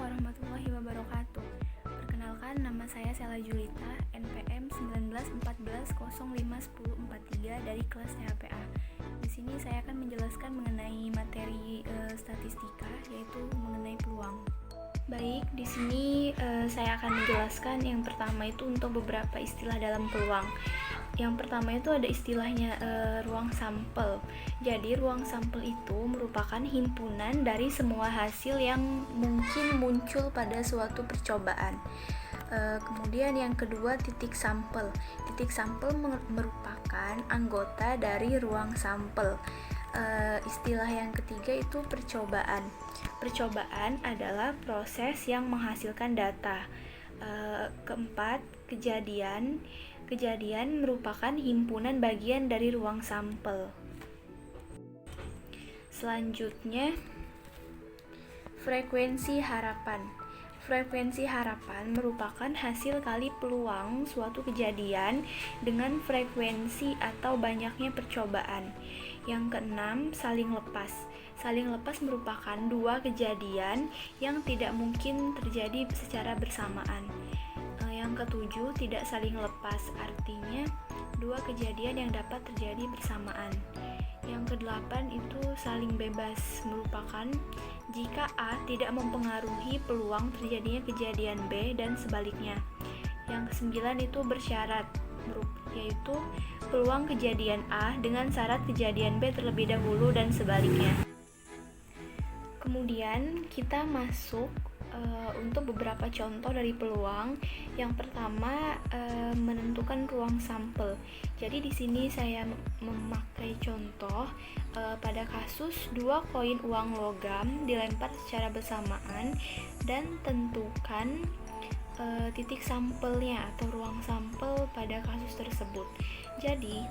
warahmatullahi wabarakatuh. Perkenalkan, nama saya Sela Julita, NPM 1914051043 dari kelas THPA. Di sini saya akan menjelaskan mengenai materi statistika, yaitu mengenai peluang. Baik, di sini saya akan menjelaskan yang pertama itu untuk beberapa istilah dalam peluang. Yang pertama itu ada istilahnya ruang sampel. Jadi ruang sampel itu merupakan himpunan dari semua hasil yang mungkin muncul pada suatu percobaan. Kemudian yang kedua, titik sampel. Titik sampel merupakan anggota dari ruang sampel. Istilah yang ketiga itu percobaan. Percobaan adalah proses yang menghasilkan data. Keempat, kejadian. Kejadian merupakan himpunan bagian dari ruang sampel. Selanjutnya, frekuensi harapan. Frekuensi harapan merupakan hasil kali peluang suatu kejadian dengan frekuensi atau banyaknya percobaan. Yang keenam, saling lepas. Saling lepas merupakan dua kejadian yang tidak mungkin terjadi secara bersamaan. Yang ketujuh, tidak saling lepas, artinya dua kejadian yang dapat terjadi bersamaan. Yang kedelapan itu saling bebas, merupakan jika A tidak mempengaruhi peluang terjadinya kejadian B dan sebaliknya. Yang kesembilan itu bersyarat, yaitu peluang kejadian A dengan syarat kejadian B terlebih dahulu dan sebaliknya. Kemudian kita masuk untuk beberapa contoh dari peluang. Yang pertama, menentukan ruang sampel. Jadi di sini saya memakai contoh pada kasus dua koin uang logam dilempar secara bersamaan dan tentukan titik sampelnya atau ruang sampel pada kasus tersebut. Jadi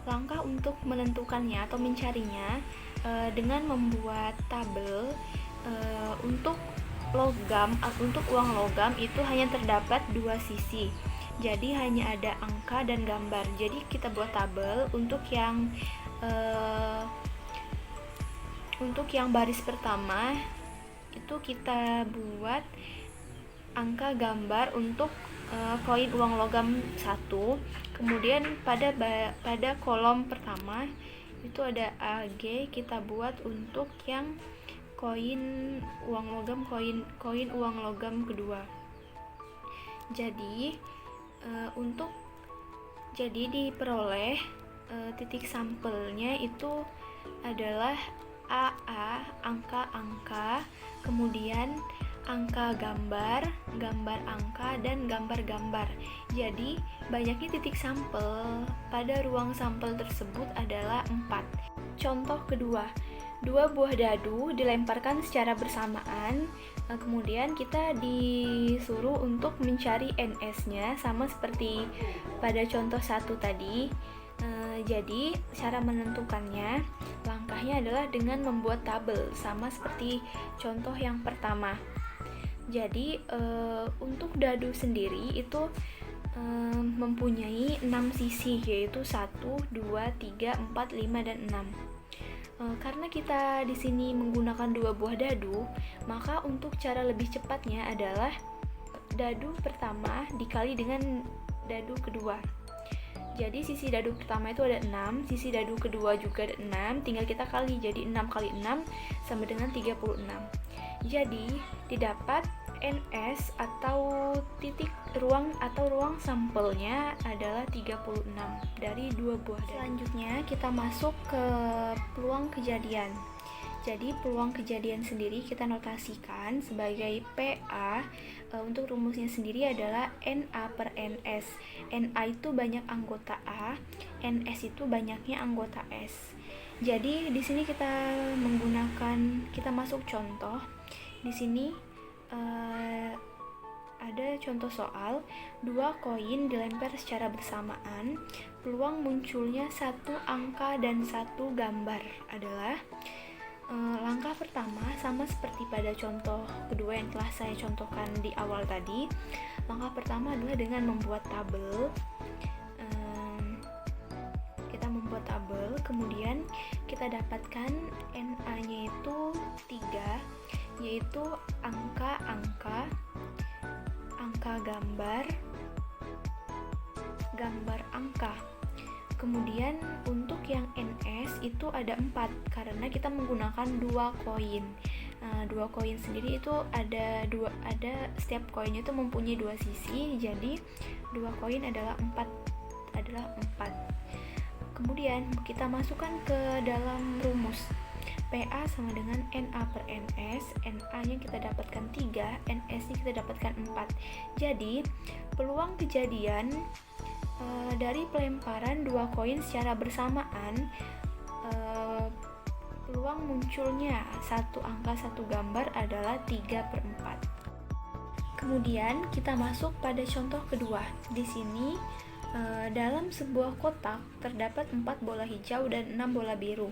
langkah untuk menentukannya atau mencarinya dengan membuat tabel untuk uang logam itu hanya terdapat dua sisi, jadi hanya ada angka dan gambar. Jadi kita buat tabel untuk yang baris pertama itu kita buat angka gambar untuk koin uang logam 1. Kemudian pada kolom pertama itu ada AG, kita buat untuk yang koin uang logam kedua. Jadi diperoleh titik sampelnya itu adalah AA, angka-angka, kemudian angka gambar angka, dan gambar-gambar. Jadi banyaknya titik sampel pada ruang sampel tersebut adalah 4. Contoh kedua, dua buah dadu dilemparkan secara bersamaan, kemudian kita disuruh untuk mencari NS-nya sama seperti pada contoh 1 tadi. Jadi cara menentukannya, langkahnya adalah dengan membuat tabel sama seperti contoh yang pertama. Jadi untuk dadu sendiri itu mempunyai 6 sisi, yaitu 1, 2, 3, 4, 5, dan 6. Karena kita di sini menggunakan dua buah dadu, maka untuk cara lebih cepatnya adalah dadu pertama dikali dengan dadu kedua. Jadi sisi dadu pertama itu ada 6, sisi dadu kedua juga ada 6, tinggal kita kali, jadi 6 kali 6 sama dengan 36. Jadi didapat NS atau titik ruang sampelnya adalah 36 dari dua buah dadu. Selanjutnya kita masuk ke peluang kejadian. Jadi peluang kejadian sendiri kita notasikan sebagai PA. Untuk rumusnya sendiri adalah NA per NS. NA itu banyak anggota A, NS itu banyaknya anggota S. Jadi di sini kita masuk contoh. Di sini ada contoh soal, dua koin dilempar secara bersamaan, peluang munculnya satu angka dan satu gambar adalah langkah pertama sama seperti pada contoh kedua yang telah saya contohkan di awal tadi. Langkah pertama adalah dengan membuat tabel. Kita membuat tabel, kemudian kita dapatkan NA-nya itu 3. yaitu angka-angka, angka gambar, gambar angka. Kemudian untuk yang NS itu ada 4 karena kita menggunakan 2 koin. Nah, 2 koin sendiri itu ada setiap koinnya itu mempunyai 2 sisi, jadi 2 koin adalah 4. Kemudian kita masukkan ke dalam rumus. PA sama dengan NA per NS, NA-nya kita dapatkan 3, NS-nya kita dapatkan 4. Jadi, peluang kejadian dari pelemparan 2 koin secara bersamaan, peluang munculnya satu angka satu gambar adalah 3/4. Kemudian kita masuk pada contoh kedua. Di sini dalam sebuah kotak terdapat 4 bola hijau dan 6 bola biru.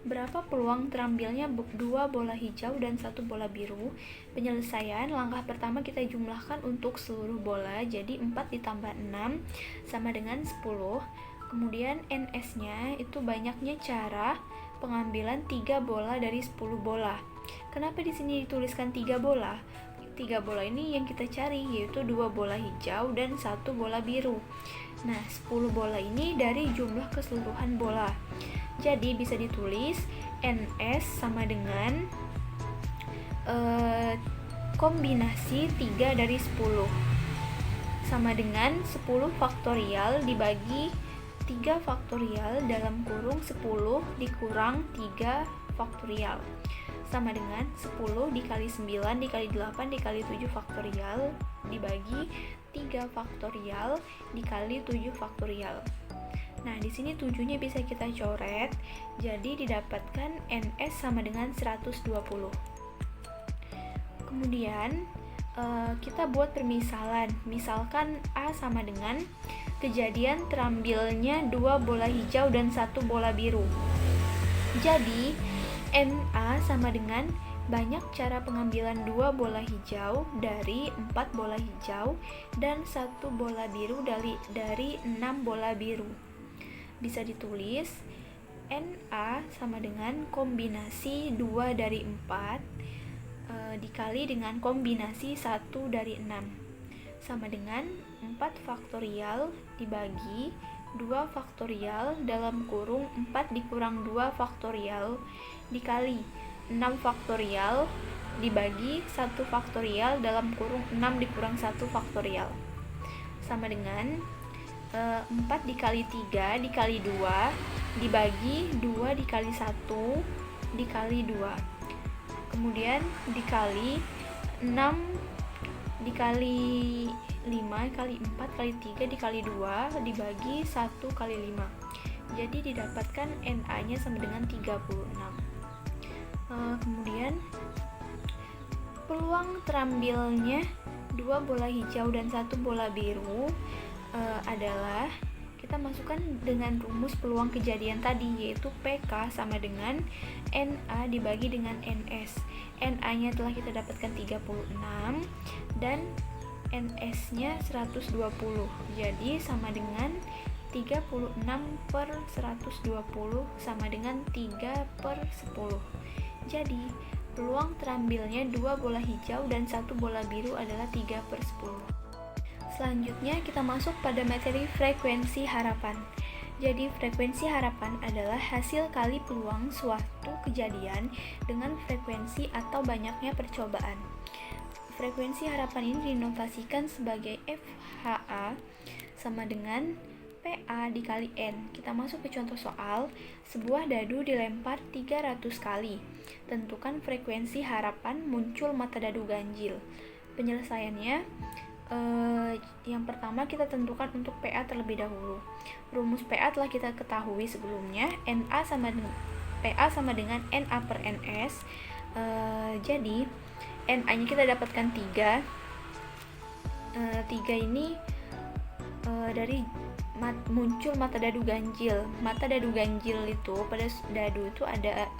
Berapa peluang terambilnya 2 bola hijau dan 1 bola biru? Penyelesaian, langkah pertama kita jumlahkan untuk seluruh bola, jadi 4 ditambah 6 sama dengan 10. Kemudian NS-nya itu banyaknya cara pengambilan 3 bola dari 10 bola. Kenapa di sini dituliskan 3 bola? 3 bola ini yang kita cari, yaitu 2 bola hijau dan 1 bola biru. Nah, 10 bola ini dari jumlah keseluruhan bola. Jadi bisa ditulis NS sama dengan kombinasi 3 dari 10 sama dengan 10 faktorial dibagi 3 faktorial dalam kurung 10 dikurang 3 faktorial sama dengan 10 dikali 9 dikali 8 dikali 7 faktorial dibagi 3 faktorial dikali 7 faktorial. Nah, di sini 7-nya bisa kita coret, jadi didapatkan NS sama dengan 120. Kemudian kita buat permisalan. Misalkan A sama dengan kejadian terambilnya 2 bola hijau dan 1 bola biru. Jadi NA sama dengan banyak cara pengambilan 2 bola hijau dari 4 bola hijau dan 1 bola biru dari 6 bola biru. Bisa ditulis NA sama dengan kombinasi 2 dari 4 dikali dengan kombinasi 1 dari 6 sama dengan 4 faktorial dibagi 2 faktorial dalam kurung 4 dikurang 2 faktorial dikali 6 faktorial dibagi 1 faktorial dalam kurung 6 dikurang 1 faktorial sama dengan 4 dikali 3 dikali 2 dibagi 2 dikali 1 dikali 2 kemudian dikali 6 dikali 5 kali 4 kali 3 dikali 2 dibagi 1 kali 5. Jadi didapatkan NA-nya sama dengan 36. Kemudian peluang terambilnya 2 bola hijau dan 1 bola biru adalah kita masukkan dengan rumus peluang kejadian tadi, yaitu PK sama dengan NA dibagi dengan NS. NA-nya telah kita dapatkan 36 dan NS-nya 120. Jadi sama dengan 36 per 120 sama dengan 3 per 10. Jadi peluang terambilnya 2 bola hijau dan 1 bola biru adalah 3 per 10. Selanjutnya kita masuk pada materi frekuensi harapan. Jadi frekuensi harapan adalah hasil kali peluang suatu kejadian dengan frekuensi atau banyaknya percobaan. Frekuensi harapan ini dinotasikan sebagai FHA sama dengan PA dikali N. Kita masuk ke contoh soal. Sebuah dadu dilempar 300 kali. Tentukan frekuensi harapan muncul mata dadu ganjil. Penyelesaiannya, yang pertama kita tentukan untuk PA terlebih dahulu. Rumus PA telah kita ketahui sebelumnya. PA sama dengan NA per NS. Jadi NA-nya kita dapatkan 3. 3 ini dari muncul mata dadu ganjil. Mata dadu ganjil itu pada dadu itu ada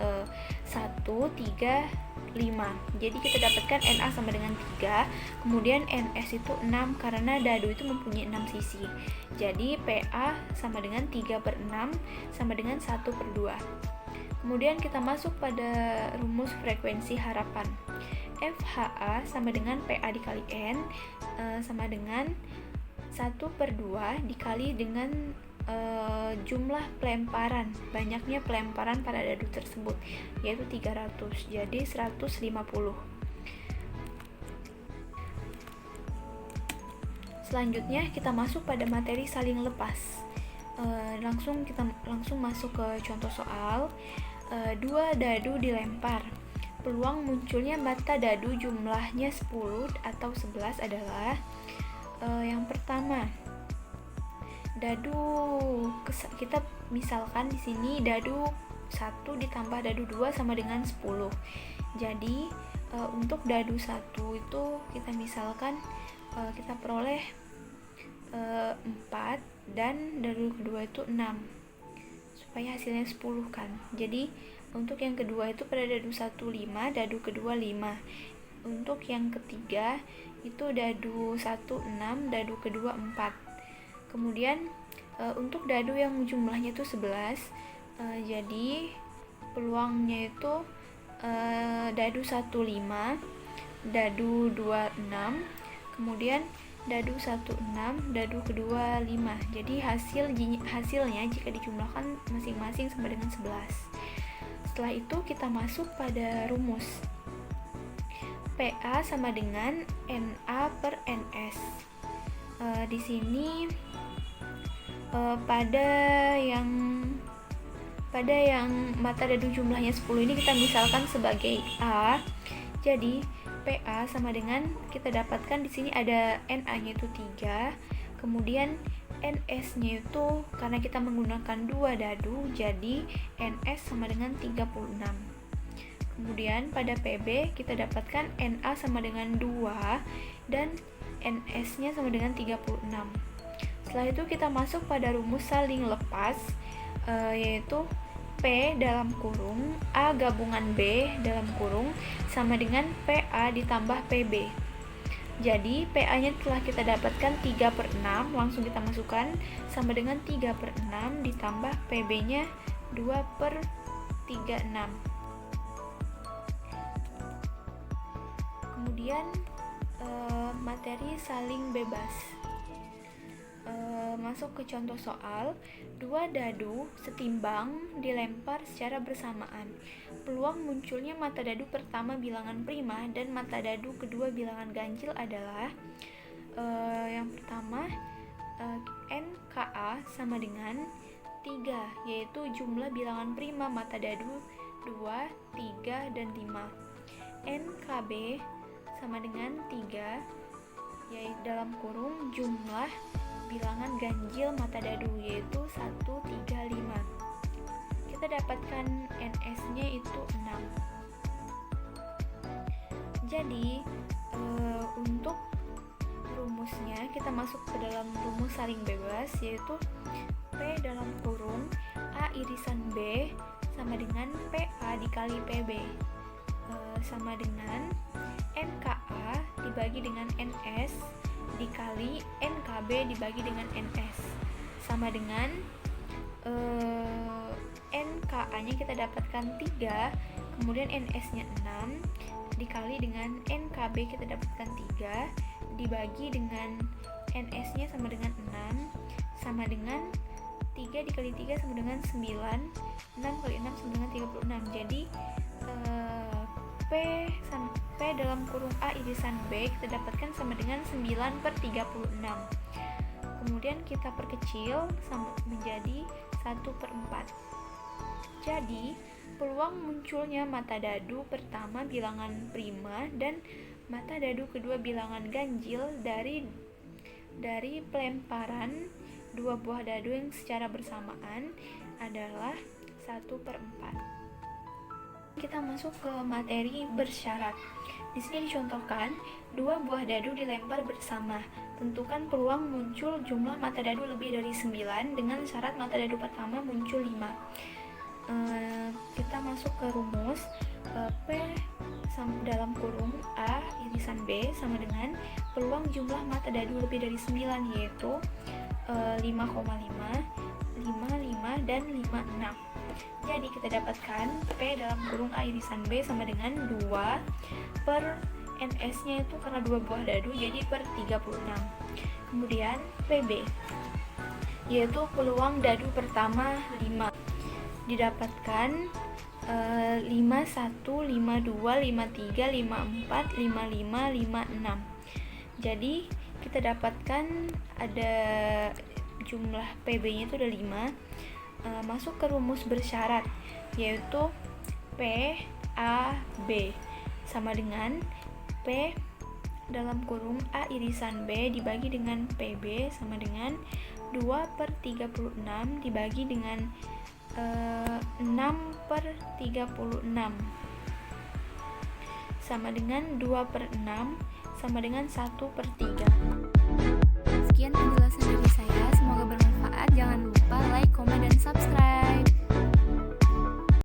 1, 3, 5. Jadi kita dapatkan NA sama dengan 3, kemudian NS itu 6 karena dadu itu mempunyai 6 sisi. Jadi PA sama dengan 3 per 6 sama dengan 1 per 2. Kemudian kita masuk pada rumus frekuensi harapan. FHA sama dengan PA dikali N sama dengan 1/2 dikali dengan jumlah pelemparan, banyaknya pelemparan pada dadu tersebut, yaitu 300, jadi 150. Selanjutnya kita masuk pada materi saling lepas. Kita langsung masuk ke contoh soal. 2 dadu dilempar. Peluang munculnya mata dadu jumlahnya 10 atau 11 adalah yang pertama, dadu kita misalkan di sini dadu 1 ditambah dadu 2 sama dengan 10. Jadi untuk dadu 1 itu kita misalkan kita peroleh 4 dan dadu kedua itu 6 supaya hasilnya 10 kan. Jadi untuk yang kedua itu pada dadu 1 5, dadu kedua 5. Untuk yang ketiga itu dadu 1 6, dadu kedua 4. Kemudian untuk dadu yang jumlahnya itu 11, jadi peluangnya itu dadu 1 5, dadu 2 6, kemudian dadu 1 6, dadu kedua 5. Jadi hasilnya jika dijumlahkan masing-masing sama dengan 11. Setelah itu kita masuk pada rumus. PA sama dengan NA per NS. Di sini pada yang mata dadu jumlahnya 10 ini kita misalkan sebagai A. Jadi PA sama dengan kita dapatkan di sini ada NA-nya itu 3, kemudian NS-nya itu karena kita menggunakan 2 dadu, jadi NS sama dengan 36. Kemudian pada PB kita dapatkan NA sama dengan 2 dan NS-nya sama dengan 36. Setelah itu kita masuk pada rumus saling lepas, yaitu P dalam kurung A gabungan B dalam kurung sama dengan PA ditambah PB. Jadi PA-nya telah kita dapatkan 3/6, langsung kita masukkan sama dengan 3/6 ditambah PB-nya 2/36. Kemudian materi saling bebas. Masuk ke contoh soal. 2 dadu setimbang dilempar secara bersamaan. Peluang munculnya mata dadu pertama bilangan prima dan mata dadu kedua bilangan ganjil adalah yang pertama NKA sama dengan 3, yaitu jumlah bilangan prima mata dadu 2, 3, dan 5. NKB sama dengan 3, yaitu dalam kurung jumlah bilangan ganjil mata dadu yaitu 1, 3, 5. Kita dapatkan NS-nya itu 6. Jadi untuk rumusnya kita masuk ke dalam rumus saling bebas, yaitu P dalam kurung A irisan B sama dengan PA dikali PB sama dengan NKA dibagi dengan NS dikali NKB dibagi dengan NS sama dengan NKA-nya kita dapatkan 3, kemudian NS-nya 6 dikali dengan NKB kita dapatkan 3 dibagi dengan NS-nya sama dengan 6 sama dengan 3 dikali 3 sama dengan 9, 6 kali 6 sama dengan 36. Jadi P dalam kurung A irisan B kita dapatkan sama dengan 9/36. Kemudian kita perkecil menjadi 1/4. Jadi peluang munculnya mata dadu pertama bilangan prima dan mata dadu kedua bilangan ganjil dari pelemparan 2 buah dadu yang secara bersamaan adalah 1/4. Kita masuk ke materi bersyarat. Di sini dicontohkan 2 buah dadu dilempar bersama. Tentukan peluang muncul jumlah mata dadu lebih dari 9 dengan syarat mata dadu pertama muncul 5. Kita masuk ke rumus. P dalam kurung A irisan B sama dengan peluang jumlah mata dadu lebih dari 9 yaitu 5,5, 5, 5, dan 5, 6. Jadi kita kita dapatkan P dalam kurung A irisan B sama dengan 2 per NS nya itu karena 2 buah dadu jadi per 36. Kemudian PB yaitu peluang dadu pertama 5, didapatkan 51, 52, 53, 54, 55, 56. Jadi kita dapatkan ada jumlah PB nya itu ada 5. Masuk ke rumus bersyarat yaitu P A B sama dengan P dalam kurung A irisan B dibagi dengan PB sama dengan 2 per 36 dibagi dengan 6 per 36 sama dengan 2 per 6 sama dengan 1 per 3. Sekian penjelasan dari saya, semoga bermanfaat. Jangan lupa like, komen, dan subscribe.